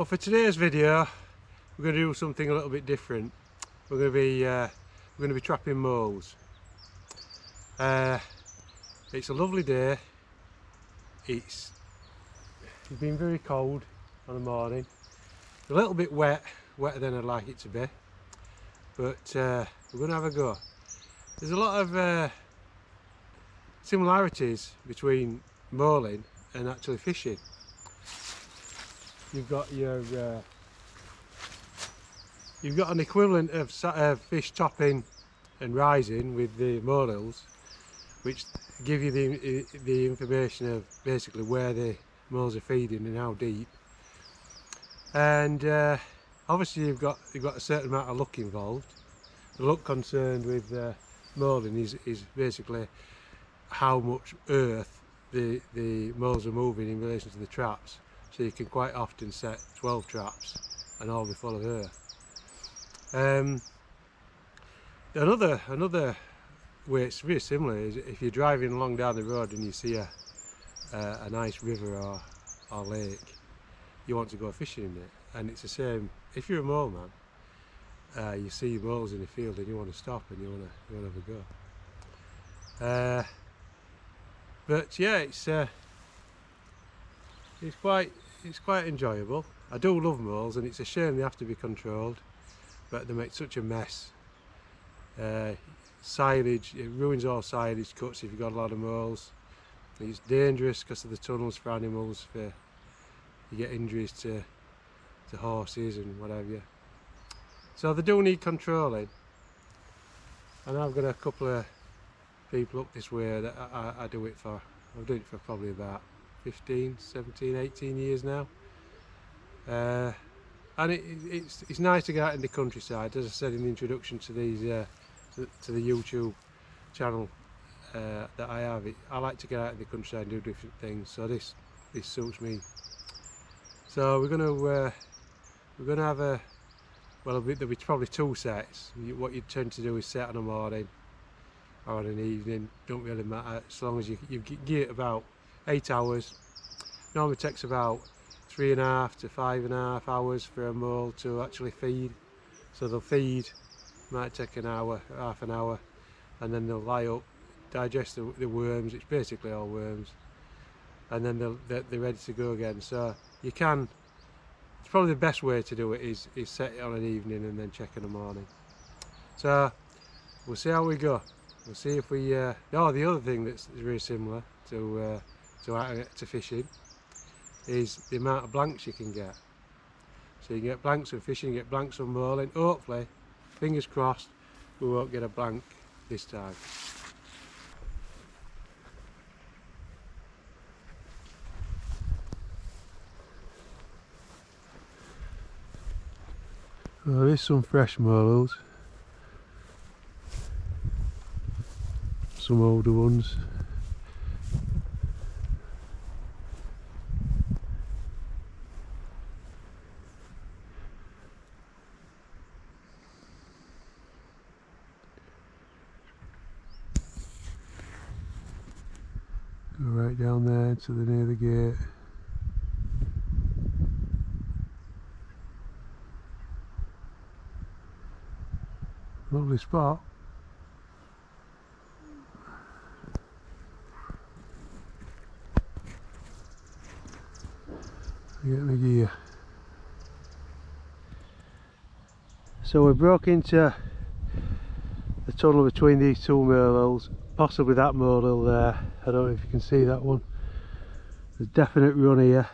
Well, for today's video we're going to do something a little bit different. We're going to be trapping moles. It's a lovely day. It's been very cold on the morning, a little bit wetter than I'd like it to be, but we're going to have a go. There's a lot of similarities between moling and actually fishing. You've got an equivalent of fish topping and rising with the molehills, which give you the information of basically where the moles are feeding and how deep. And obviously you've got a certain amount of luck involved. The luck concerned with moling is basically how much earth the moles are moving in relation to the traps. So you can quite often set 12 traps and all be full of earth. Another way it's really similar is if you're driving along down the road and you see a nice river or lake, you want to go fishing in it. And it's the same if you're a mole man. You see moles in the field and you want to stop and you want to have a go. But yeah, it's quite enjoyable. I do love moles, and it's a shame they have to be controlled, but they make such a mess. Silage, it ruins all silage cuts if you've got a lot of moles. It's dangerous because of the tunnels for animals. You get injuries to horses and whatever. So they do need controlling, and I've got a couple of people up this way that I do it for. I've done it for probably about 15, 17, 18 years now. And it's nice to get out in the countryside. As I said in the introduction to these to the YouTube channel that I have, I like to get out in the countryside and do different things. So this suits me. So we're gonna have there'll be probably two sets. What you tend to do is set on a morning or on an evening. Don't really matter, as long as you give it about 8 hours. Normally takes about 3.5 to 5.5 hours for a mole to actually feed. So they'll feed, might take an hour, half an hour, and then they'll lie up, digest the worms. It's basically all worms, and then they're ready to go again. So you can. It's probably the best way to do it is set it on an evening and then check in the morning. So we'll see how we go. We'll see if we. The other thing that's really similar to fishing is the amount of blanks you can get. So you can get blanks on fishing, you get blanks on moling. Hopefully, fingers crossed, we won't get a blank this time. Well, there is some fresh moles, some older ones. Go right down there to near the gate. Lovely spot. Get my gear. So we broke into the tunnel between these two molehills, possibly that molehill there. I don't know if you can see that one. There's a definite run here,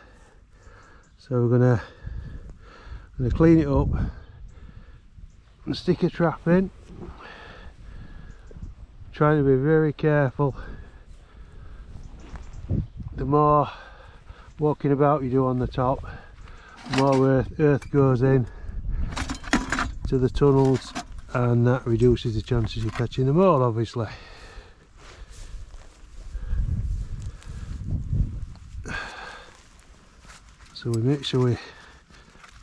so we're gonna clean it up and stick a trap in. Trying to be very careful. The more walking about you do on the top, the more earth goes in to the tunnels, and that reduces the chances of catching the mole, obviously. So we make sure we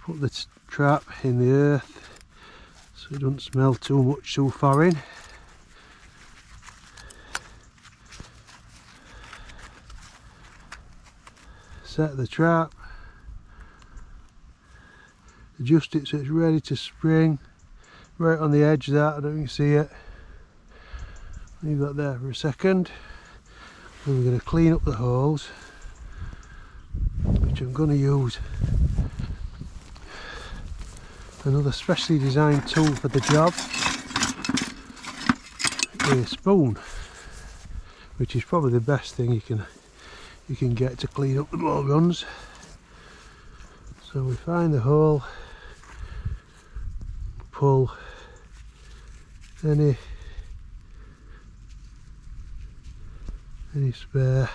put the trap in the earth so it doesn't smell too foreign. Set the trap, adjust it so it's ready to spring. Right on the edge there, I don't know if you can see it. Leave that there for a second. And we're going to clean up the holes, which I'm going to use another specially designed tool for the job, a spoon, which is probably the best thing you can get to clean up the ball guns. So we find the hole, pull any spare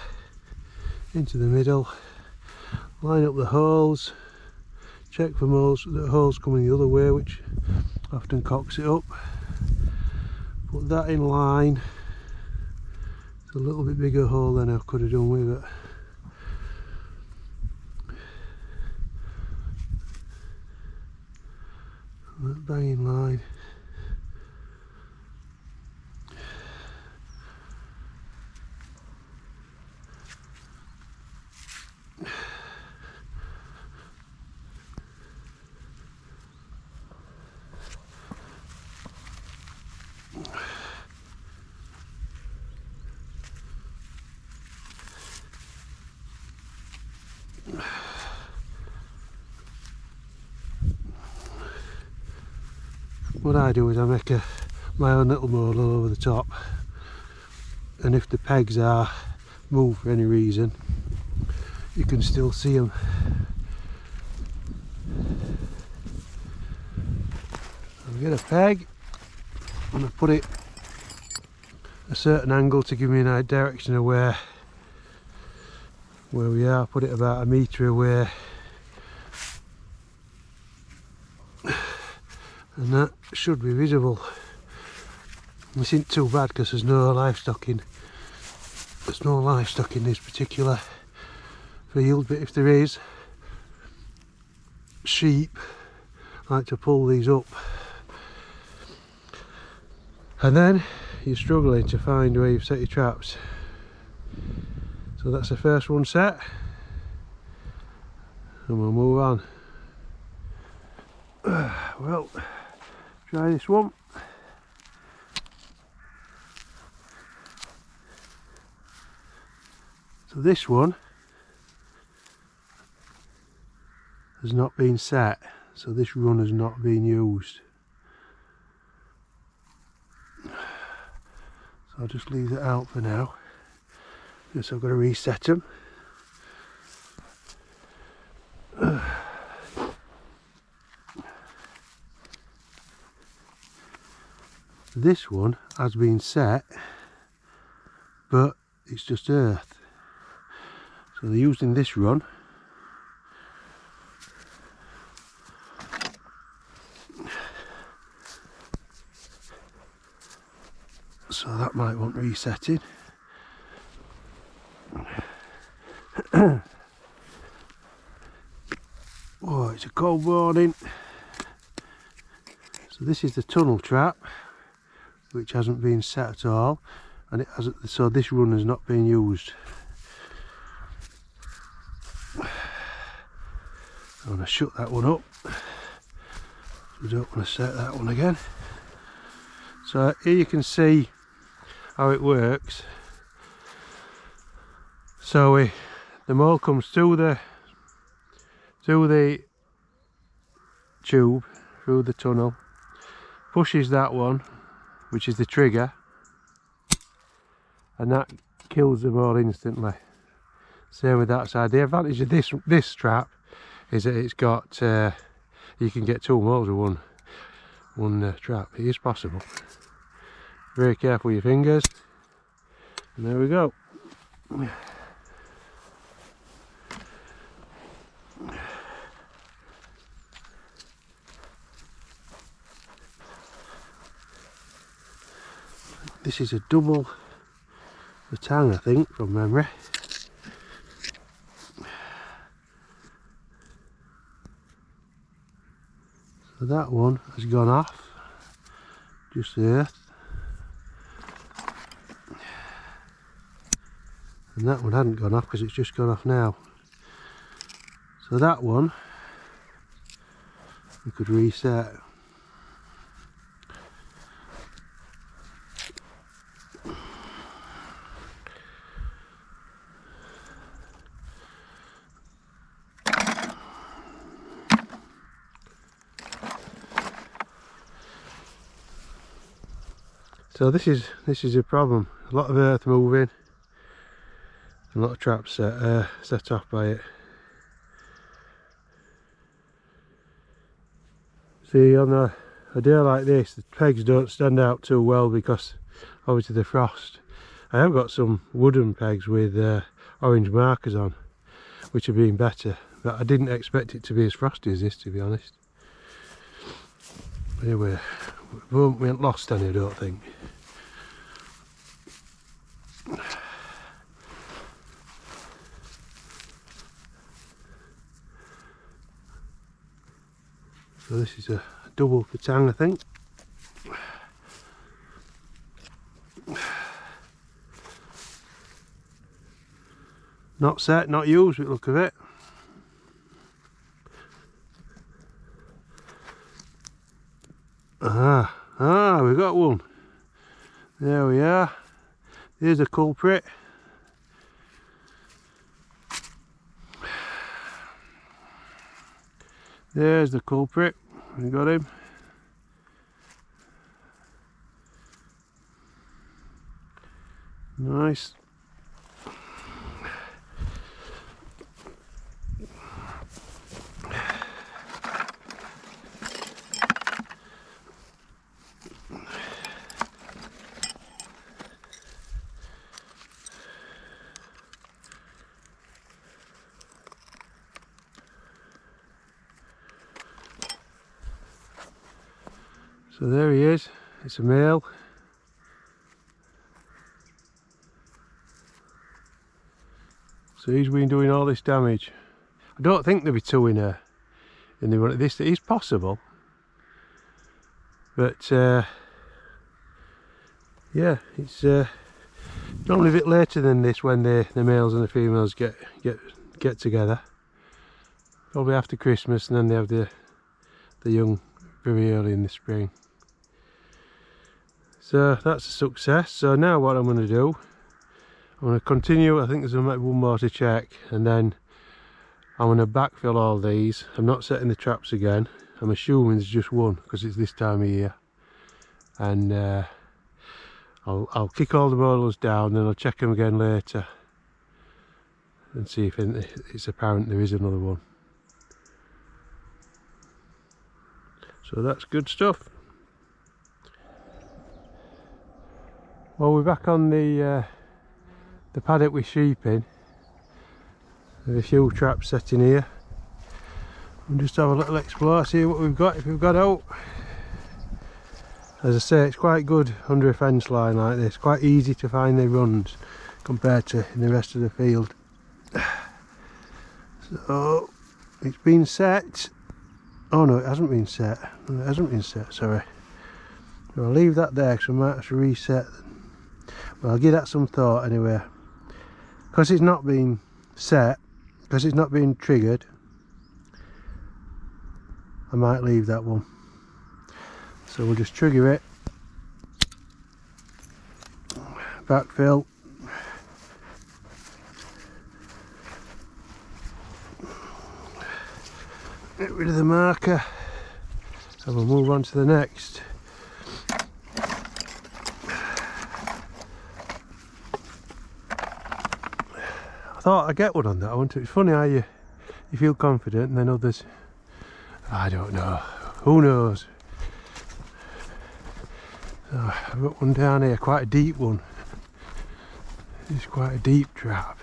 into the middle, line up the holes, check for the holes coming the other way, which often cocks it up. Put that in line. It's a little bit bigger hole than I could have done with it. That bang in line. What I do is I make my own little model over the top, and if the pegs are moved for any reason, you can still see them. I get a peg and I put it a certain angle to give me an direction of where we are. Put it about 1 metre away, and that should be visible. This isn't too bad because there's no livestock in this particular field, but if there is, sheep like to pull these up, and then you're struggling to find where you've set your traps. So that's the first one set, and we'll move on. Well, try this one. So this one has not been set, so this run has not been used. So I'll just leave it out for now. Guess I've got to reset them. This one has been set, but it's just earth. So they're using this run. So that might want resetting. Oh, it's a cold morning. So this is the tunnel trap, which hasn't been set at all, and it hasn't. So this run has not been used. I'm going to shut that one up. We don't want to set that one again. So here you can see how it works. So the mole comes through the tube, through the tunnel, pushes that one, which is the trigger, and that kills them all instantly. Same with that side. The advantage of this trap is that it's got you can get 2 moles with one trap. It is possible. Very careful with your fingers, and there we go. This is a double rattan, I think, from memory. So that one has gone off, just the earth. And that one hadn't gone off because it's just gone off now. So that one we could reset. So this is a problem. A lot of earth moving, a lot of traps set off by it. See, on a day like this, the pegs don't stand out too well because obviously the frost. I have got some wooden pegs with orange markers on, which have been better, but I didn't expect it to be as frosty as this, to be honest. Anyway, we haven't lost any, I don't think. So this is a double petang, I think. Not set, not used with the look of it. We've got one. There we are. Here's a culprit. There's the culprit. We got him. Nice. So there he is, it's a male. So he's been doing all this damage. I don't think there'll be two in there. In the one. This is possible. But yeah, it's normally a bit later than this when the males and the females get together. Probably after Christmas, and then they have the young very early in the spring. So that's a success. So now what I'm going to do, I'm going to continue. I think there's one more to check, and then I'm going to backfill all these. I'm not setting the traps again. I'm assuming there's just one because it's this time of year. And I'll kick all the models down, then I'll check them again later and see if it's apparent there is another one. So that's good stuff. Well, we're back on the paddock with sheep in. There's a few traps set in here. We'll just have a little explore, see what we've got, if we've got out. As I say, it's quite good under a fence line like this. Quite easy to find the runs compared to in the rest of the field. So it's been set. Oh no, it hasn't been set. No, it hasn't been set, sorry. So I'll leave that there because I might have to reset. Well, I'll give that some thought anyway. Because it's not been set, because it's not been triggered, I might leave that one. So we'll just trigger it. Backfill. Get rid of the marker. So we'll move on to the next. I thought I'd get one on that. It's funny how you feel confident and then others, I don't know, who knows. So I've got one down here, quite a deep one. It's quite a deep trap.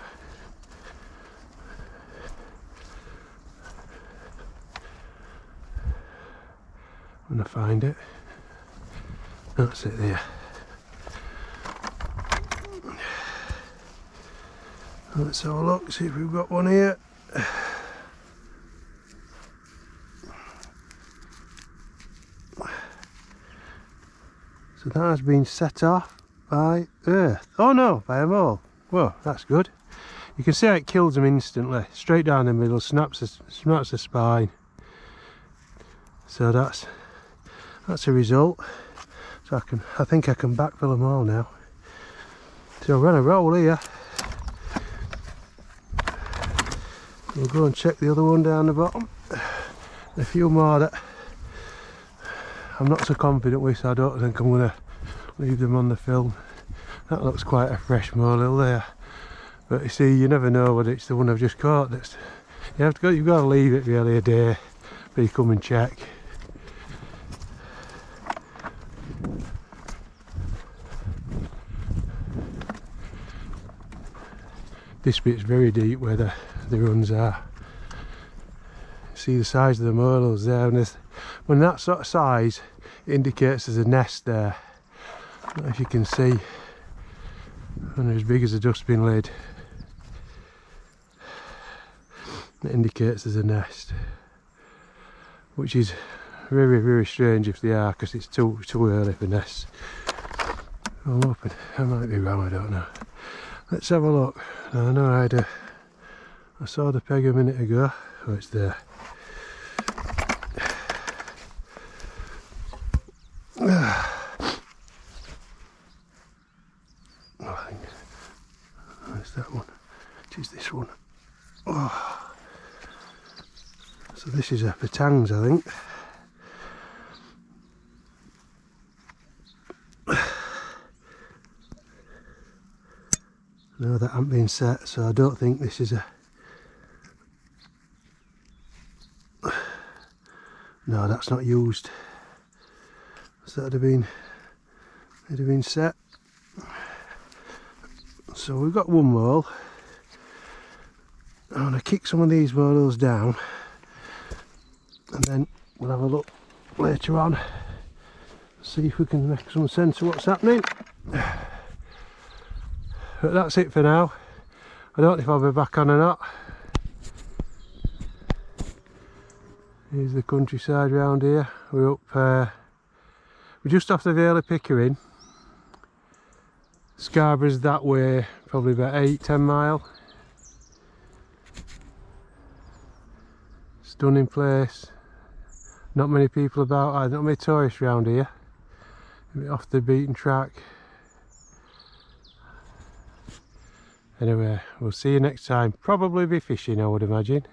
I'm gonna find it. That's it there. Let's have a look, see if we've got one here. So that has been set off by earth. Oh no, by a mole. Whoa, that's good. You can see how it kills them instantly. Straight down the middle, snaps the spine. So that's a result. So I think I can backfill them all now. So we're on a roll here. We'll go and check the other one down the bottom. A few more that I'm not so confident with, so I don't think I'm going to leave them on the film. That looks quite a fresh molehil there. But you see, you never know whether it's the one I've just caught. You've got to leave it really a day before you come and check. This bit's very deep where the runs are. See the size of the molehills there, and when that sort of size, it indicates there's a nest there. I don't know if you can see, and they're as big as a dustbin lid. It indicates there's a nest, which is very, very strange if they are, because it's too early for nests. I'm hoping, I might be wrong, I don't know. Let's have a look. Now, I know I saw the peg a minute ago. Oh, it's there. I think it's that one. It is this one. Oh. So this is a petangs, I think. No, that hasn't been set, so I don't think this is a... No, that's not used. So it'd have been set. So we've got one mole. I'm going to kick some of these molehills down, and then we'll have a look later on, see if we can make some sense of what's happening. But that's it for now. I don't know if I'll be back on or not. Here's the countryside round here. We're up, we're just off the Vale of Pickering. Scarborough's that way, probably about 8-10 mile. Stunning place. Not many people about, not many tourists around here. A bit off the beaten track. Anyway, we'll see you next time. Probably be fishing, I would imagine.